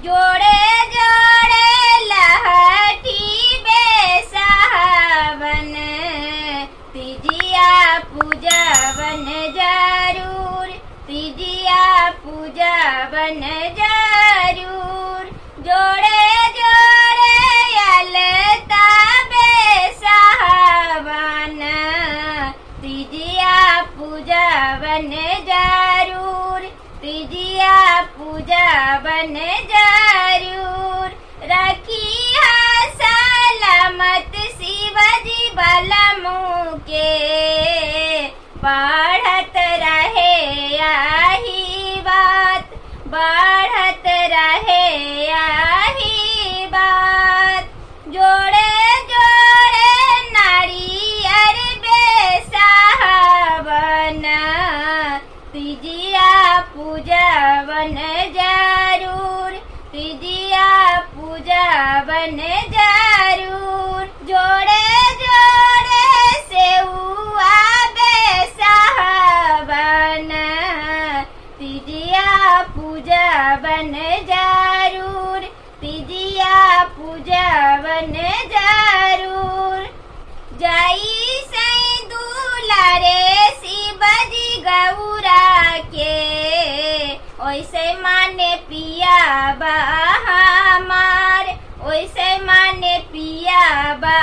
जोड़े जोड़े लहठी बेसावन, तीजिया पूजवन जरूर, तीजिया पूजवन जरूर। जोड़े जोड़े अलता बेसावन, तीजिया पूजवन जरूर, तीजिया पूजवन जरूर। रखिया सलामत शिवजी बलमु के, बढ़त रहे आही बात, बढ़त रहे आही बात। जोड़े जोड़े नारियर बेसावन, तीजिया पूजवन जरूर, तीजिया पूजवन जरूर। जोड़े जोड़े सेउआ बेसावन, तीजिया पूजवन जरूर, तीजिया पूजवन जरूर। जाई सई दुलारे शिवजी गौरा के, ओइसे माने पिया बा हमार, ओइसे माने पिया बा